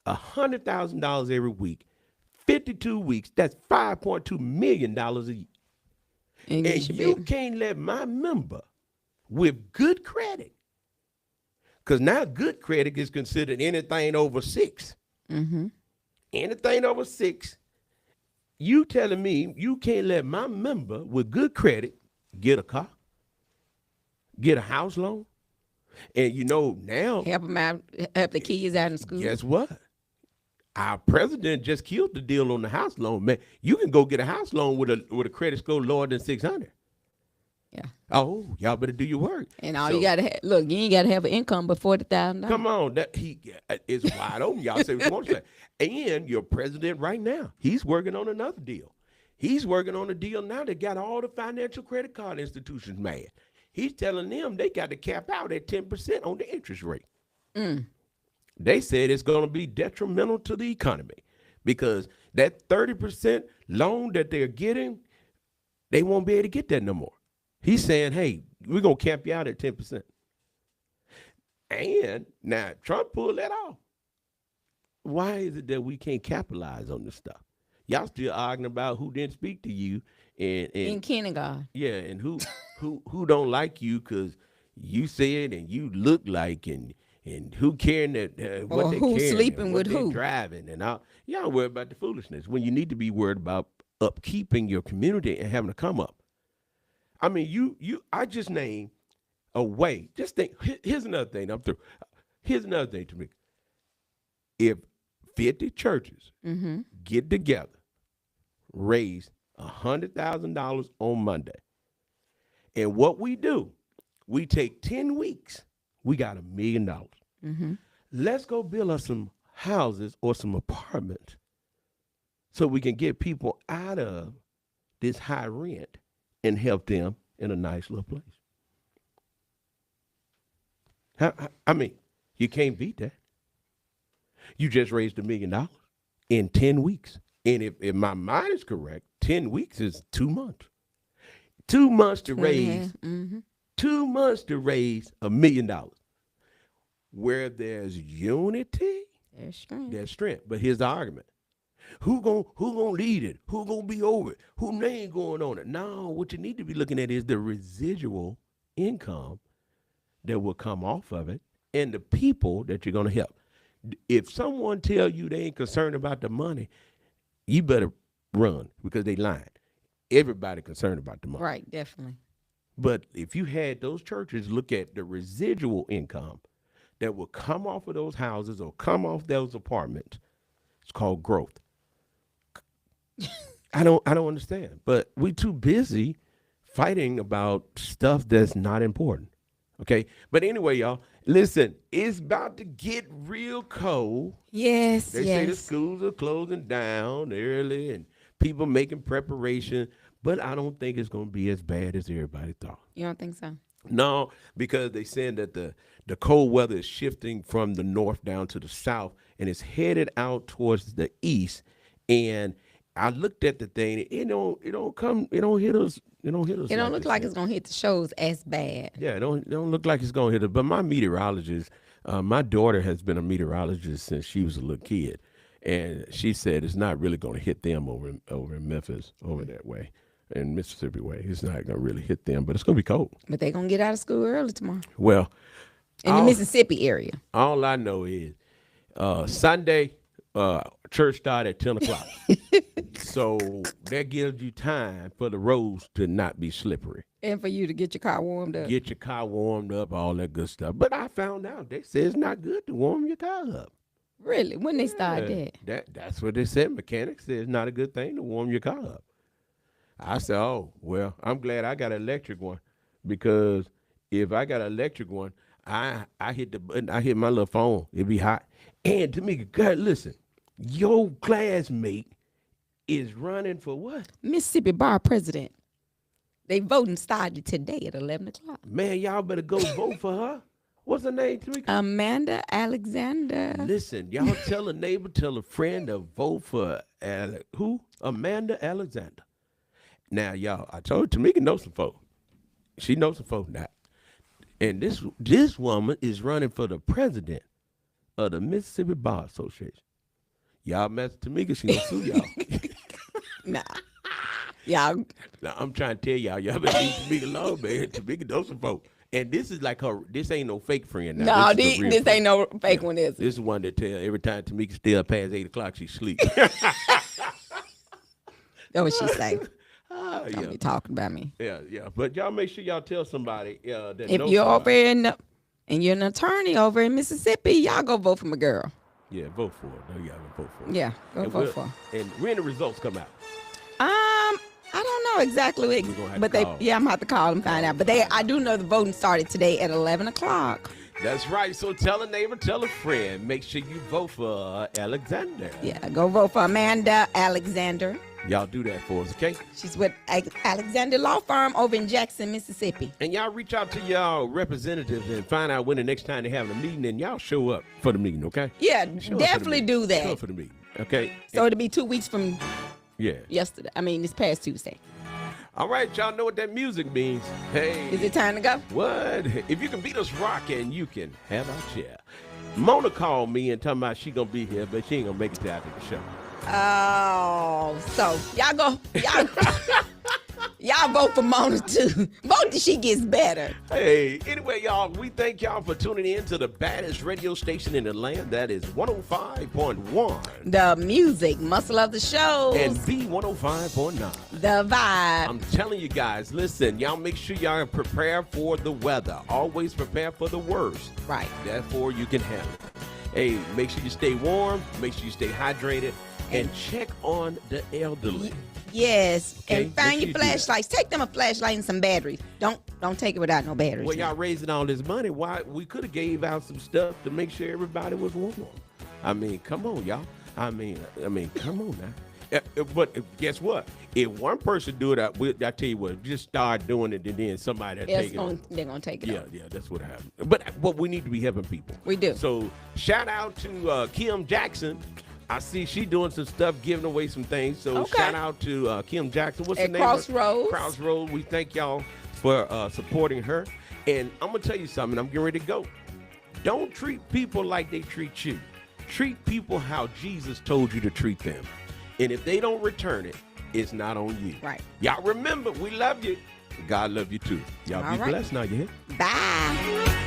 C: $100,000 every week. 52 weeks. That's $5.2 million a year.
A: And
C: And you can't let my member with good credit, because now good credit is considered anything over 6. Anything over 6, you telling me you can't let my member with good credit get a car, get a house loan? And you know now,
A: Help them out, help the kids out in school.
C: guess what? Our president just killed the deal on the house loan, man. You can go get a house loan with a credit score lower than 600.
A: Yeah.
C: Oh, y'all better do your work.
A: And all
C: So,
A: you gotta have, look, you ain't gotta have an income but $40,000.
C: come on, that it's wide open. Y'all say what you want to say. And your president right now, he's working on another deal. He's working on a deal now that got all the financial credit card institutions mad. He's telling them they got to cap out at 10% on the interest rate. They said it's going to be detrimental to the economy because that 30% loan that they're getting, they won't be able to get that no more. He's saying, hey, we're going to cap you out at 10%. And now Trump pulled that off. Why is it that we can't capitalize on this stuff? Y'all still arguing about who didn't speak to you and
A: In kindergarten.
C: yeah, and who don't like you because you said and you look like and who caring that what
A: Or
C: they
A: who
C: carrying
A: sleeping
C: and what
A: with
C: they
A: who.
C: driving and all. Y'all worry about the foolishness when you need to be worried about upkeeping your community and having to come up. I mean, I just named a way. Just think. Here's another thing. I'm through. Here's another thing to me. If 50 churches get together, raise $100,000 on Monday, and what we do, we take 10 weeks, we got $1 million. Let's go build us some houses or some apartments so we can get people out of this high rent and help them in a nice little place. I mean, you can't beat that. You just raised $1 million in 10 weeks. And if my mind is correct, 10 weeks is 2 months. 2 months to raise, 2 months to raise $1 million. Where there's unity,
A: There's strength.
C: there's strength. But here's the argument. Who gonna lead it? Who gonna be over it? Who name going on it? No, what you need to be looking at is the residual income that will come off of it and the people that you're gonna help. If someone tell you they ain't concerned about the money, you better run because they lying. Everybody concerned about the money.
A: Right, definitely.
C: But if you had those churches look at the residual income that will come off of those houses or come off those apartments, it's called growth. I don't understand. But we too busy fighting about stuff that's not important. Okay? But anyway, y'all, listen, it's about to get real cold.
A: Yes,
C: They say the
A: yes.
C: schools are closing down early and people making preparation, but I don't think it's going to be as bad as everybody thought.
A: You don't think so?
C: No, because they saying that the cold weather is shifting from the north down to the south and it's headed out towards the east. And I looked at the thing, it don't hit us. It don't hit us.
A: It don't look like it's gonna hit the shows as bad.
C: Yeah, it don't look like it's gonna hit us. But my meteorologist, my daughter has been a meteorologist since she was a little kid, and she said it's not really gonna hit them over in Memphis, over that way, in Mississippi way. It's not gonna really hit them, but it's gonna be cold.
A: But they gonna get out of school early tomorrow.
C: Well,
A: In the Mississippi area.
C: all I know is Sunday church started at 10 o'clock. So that gives you time for the roads to not be slippery.
A: And for you to get your car warmed up.
C: Get your car warmed up, all that good stuff. But I found out they say it's not good to warm your car up.
A: Really? When they start that?
C: That's what they said. Mechanics said it's not a good thing to warm your car up. I said, oh, well, I'm glad I got an electric one because if I got an electric one, I hit the button, I hit my little phone, it'd be hot. And Tamika, God, listen, your classmate is running for what?
A: Mississippi Bar President. They voting started today at 11 o'clock.
C: Man, y'all better go vote for her. What's her name, Tamika?
A: Amanda Alexander.
C: Listen, y'all tell a neighbor, tell a friend to vote for who? Amanda Alexander. Now, y'all, I told Tamika knows some folk. She knows some folk now. And this woman is running for the president of the Mississippi Bar Association. Y'all mess with Tamika, she gonna sue y'all.
A: Nah. Y'all.
C: Now, I'm trying to tell y'all better leave Tamika alone, man. Tamika knows some folk. And this is like her. This ain't no fake friend. Now.
A: No,
C: this is the real
A: this
C: friend.
A: ain't no fake one, is it?
C: This is one that tell every time Tamika still past 8 o'clock she sleep.
A: That's what she say.
C: Ah,
A: Don't
C: yeah.
A: be talking about me.
C: Yeah. But y'all make sure y'all tell somebody that
A: If
C: knows
A: you're
C: somebody.
A: over and you're an attorney over in Mississippi, y'all go vote for my girl.
C: Yeah, vote for it. No, y'all vote for it.
A: Yeah, go
C: And
A: vote for her.
C: And when the results come out.
A: I don't know exactly,
C: gonna have
A: but
C: to call.
A: I'm gonna have to call and find out. But I do know the voting started today at 11 o'clock.
C: That's right. So tell a neighbor, tell a friend. Make sure you vote for Alexander.
A: Yeah, go vote for Amanda Alexander.
C: Y'all do that for us, okay?
A: She's with Alexander Law Firm over in Jackson, Mississippi.
C: And y'all reach out to y'all representatives and find out when the next time they have a meeting, and y'all show up for the meeting, okay?
A: Yeah,
C: Show up for the
A: definitely
C: meeting.
A: do
C: Show
A: that.
C: up for the meeting, okay?
A: So it'll be 2 weeks from
C: Yeah.
A: yesterday. I mean, this past Tuesday.
C: All right, y'all know what that music means. Hey.
A: Is it time to go?
C: What? If you can beat us rocking, you can have our chair. Mona called me and talking about she gonna be here, but she ain't gonna make it to after the show.
A: Oh, so y'all vote for Mona too. Vote till she gets better.
C: Hey, anyway, y'all, we thank y'all for tuning in to the baddest radio station in the land. That is 105.1
A: The music, muscle of the show,
C: and B105.9.
A: the vibe.
C: I'm telling you guys, listen, y'all make sure y'all prepare for the weather. Always prepare for the worst.
A: Right.
C: Therefore, you can handle it. Hey, make sure you stay warm, make sure you stay hydrated, and check on the elderly.
A: Yes,
C: Okay,
A: and find
C: make
A: your
C: sure you do that.
A: flashlights. Take them a flashlight and some batteries. Don't take it without no batteries.
C: Well, y'all raising all this money, why we could have gave out some stuff to make sure everybody was warm. I mean, come on, y'all. I mean, come on now. But guess what? If one person do it, I tell you what, just start doing it, and then somebody will take it.
A: They're gonna take it.
C: Yeah,
A: off.
C: yeah, that's what happened. But we need to be helping people.
A: We do.
C: So shout out to Kim Jackson. I see she doing some stuff, giving away some things. So
A: Okay.
C: shout out to Kim Jackson. What's
A: At
C: the name?
A: Crossroads.
C: Crossroads. We thank y'all for supporting her. And I'm gonna tell you something. I'm getting ready to go. Don't treat people like they treat you. Treat people how Jesus told you to treat them. And if they don't return it, it's not on you.
A: Right.
C: Y'all remember, we love you. God love you too. Y'all
A: All
C: be
A: right.
C: blessed now, you hear?
A: Bye.